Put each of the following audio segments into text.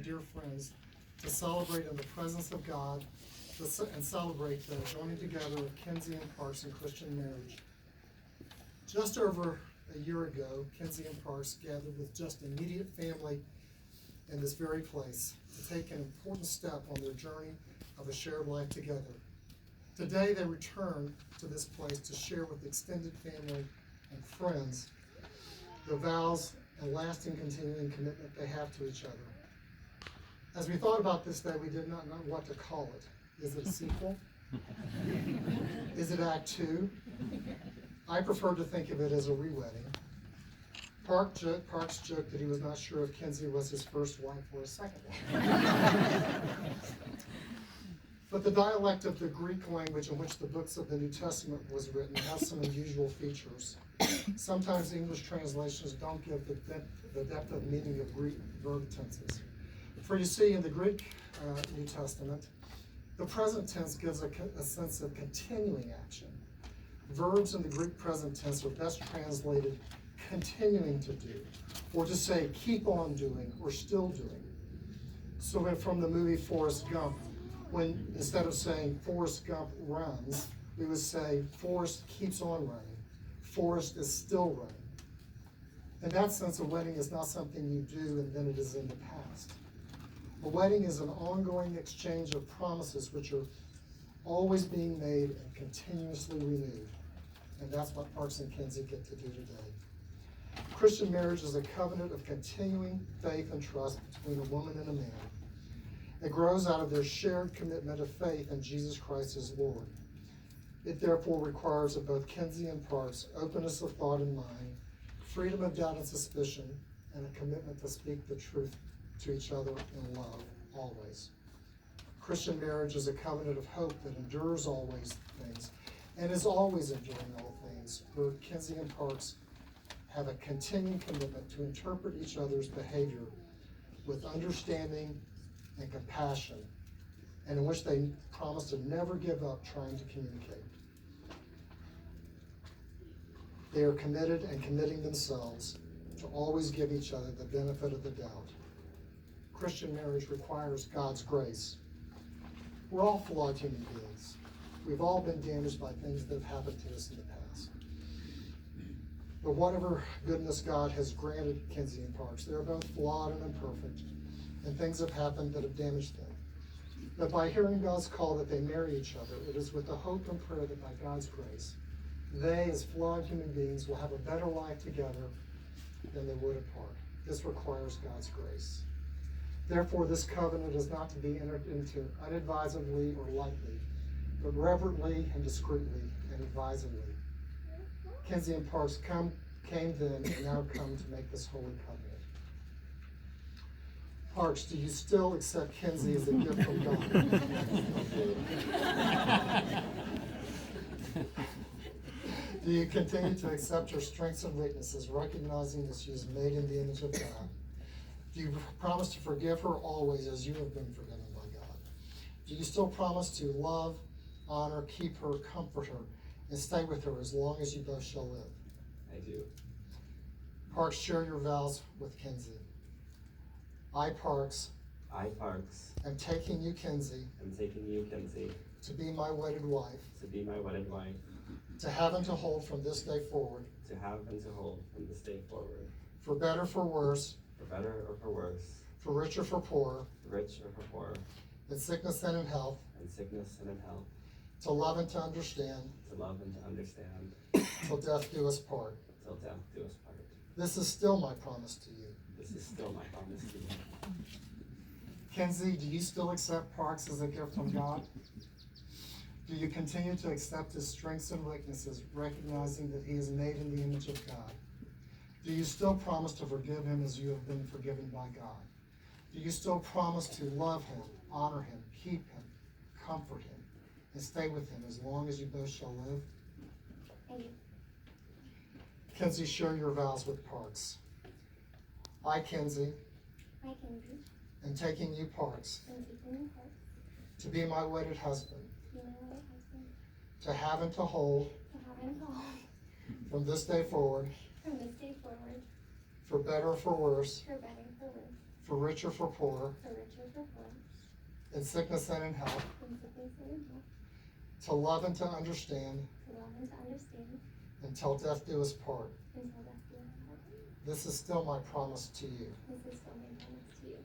and dear friends to celebrate in the presence of God and celebrate the joining together of Kinsey and Parks in Christian marriage. Just over a year ago, Kinsey and Parks gathered with just immediate family in this very place to take an important step on their journey of a shared life together. Today they return to this place to share with extended family and friends the vows and lasting continuing commitment they have to each other. As we thought about this day, we did not know what to call it. Is it a sequel? Is it Act 2? I prefer to think of it as a re-wedding. Parks joked that he was not sure if Kinsey was his first wife or a second wife. But the dialect of the Greek language in which the books of the New Testament was written has some unusual features. Sometimes English translations don't give the depth of meaning of Greek verb tenses. For you see, in the Greek New Testament, the present tense gives a sense of continuing action. Verbs in the Greek present tense are best translated continuing to do, or to say keep on doing or still doing. So from the movie Forrest Gump, when instead of saying Forrest Gump runs, we would say Forrest keeps on running. Forrest is still running. In that sense, a wedding is not something you do and then it is in the past. A wedding is an ongoing exchange of promises which are always being made and continuously renewed. And that's what Parks and Kinsey get to do today. Christian marriage is a covenant of continuing faith and trust between a woman and a man. It grows out of their shared commitment of faith in Jesus Christ as Lord. It therefore requires of both Kinsey and Parks openness of thought and mind, freedom of doubt and suspicion, and a commitment to speak the truth to each other in love, always. Christian marriage is a covenant of hope that endures always things and is always enduring all things, where Kinsey and Parks have a continuing commitment to interpret each other's behavior with understanding and compassion, and in which they promise to never give up trying to communicate. They are committed and committing themselves to always give each other the benefit of the doubt. Christian marriage requires God's grace. We're all flawed human beings. We've all been damaged by things that have happened to us in the past. But whatever goodness God has granted Kinsey and Parks, they are both flawed and imperfect, and things have happened that have damaged them. But by hearing God's call that they marry each other, it is with the hope and prayer that by God's grace, they, as flawed human beings, will have a better life together than they would apart. This requires God's grace. Therefore, this covenant is not to be entered into unadvisedly or lightly, but reverently and discreetly and advisedly. Kinsey and Parks came then and now come to make this holy covenant. Parks, do you still accept Kinsey as a gift from God? Do you continue to accept her strengths and weaknesses, recognizing that she is made in the image of God? Do you promise to forgive her always as you have been forgiven by God? Do you still promise to love, honor, keep her, comfort her, and stay with her as long as you both shall live? I do. Parks, share your vows with Kinsey. I, Parks, am taking you, Kinsey, to be my wedded wife, to have and to hold from this day forward, for better, for worse, for rich or for poor, in sickness and in health, to love and to understand, till death do us part. This is still my promise to you. Kinsey, do you still accept Parks as a gift from God? Do you continue to accept his strengths and weaknesses, recognizing that he is made in the image of God? Do you still promise to forgive him as you have been forgiven by God? Do you still promise to love him, honor him, keep him, comfort him, and stay with him as long as you both shall live? I do. Kinsey, share your vows with Parks. I, Kinsey, am taking you, Parks, to be my wedded husband, to have and to hold, from this day forward, for better or for worse, for rich or for poor, for rich or for poor, in sickness and in health, in sickness and in health, to love and to understand, to love and to understand, until death do us part. until death do us part. This is still my promise to you. This is still my promise to you.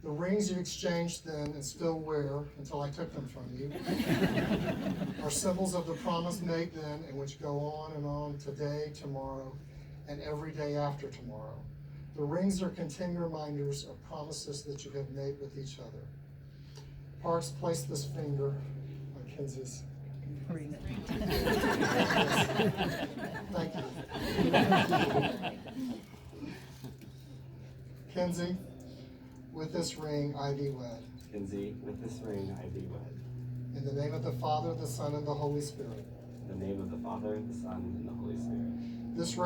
The rings you exchanged then and still wear until I took them from you are symbols of the promise made then and which go on and on today, tomorrow, and every day after tomorrow. The rings are continuing reminders of promises that you have made with each other. Parks, place this finger on Kinsey's. Ring. Thank you. Kinsey, with this ring I thee wed. Kinsey, with this ring I thee wed. In the name of the Father, the Son, and the Holy Spirit. In the name of the Father, the Son, and the Holy Spirit. This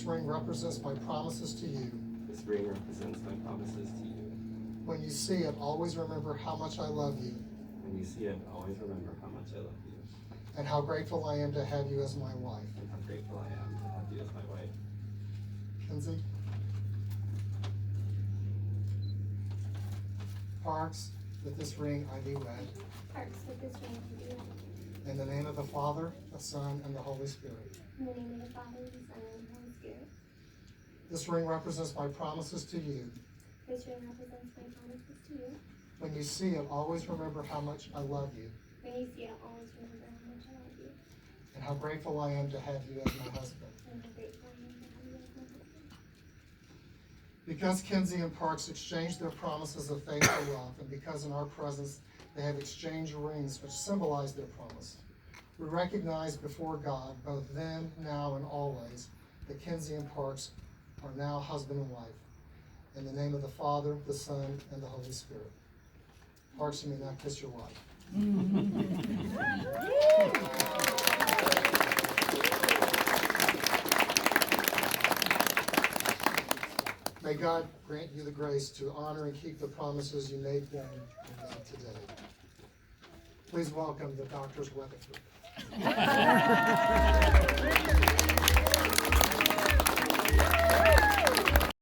ring represents my promises to you. This ring represents my promises to you. When you see it, always remember how much I love you When you see it, always remember how much I love you, and how grateful I am to have you as my wife. and how grateful I am to have you as my wife. Kinsey? Parks, with this ring I thee wed. Parks, with this ring I do wed. In the name of the Father, the Son, and the Holy Spirit. In the name of the Father, the Son, and the Holy Spirit. This ring represents my promises to you. This ring represents my promises to you. When you see it, always remember how much I love you When you see it, always remember how much I love you, and how grateful I am to have you as my husband. and how grateful I am to have you as my husband. Because Kinsey and Parks exchanged their promises of faith or love, and because in our presence they have exchanged rings which symbolize their promise, we recognize before God, both then, now, and always, that Kinsey and Parks are now husband and wife. In the name of the Father, the Son, and the Holy Spirit. Parks, you may now kiss your wife. May God grant you the grace to honor and keep the promises you made then and made today. Please welcome the Doctors Weatherford.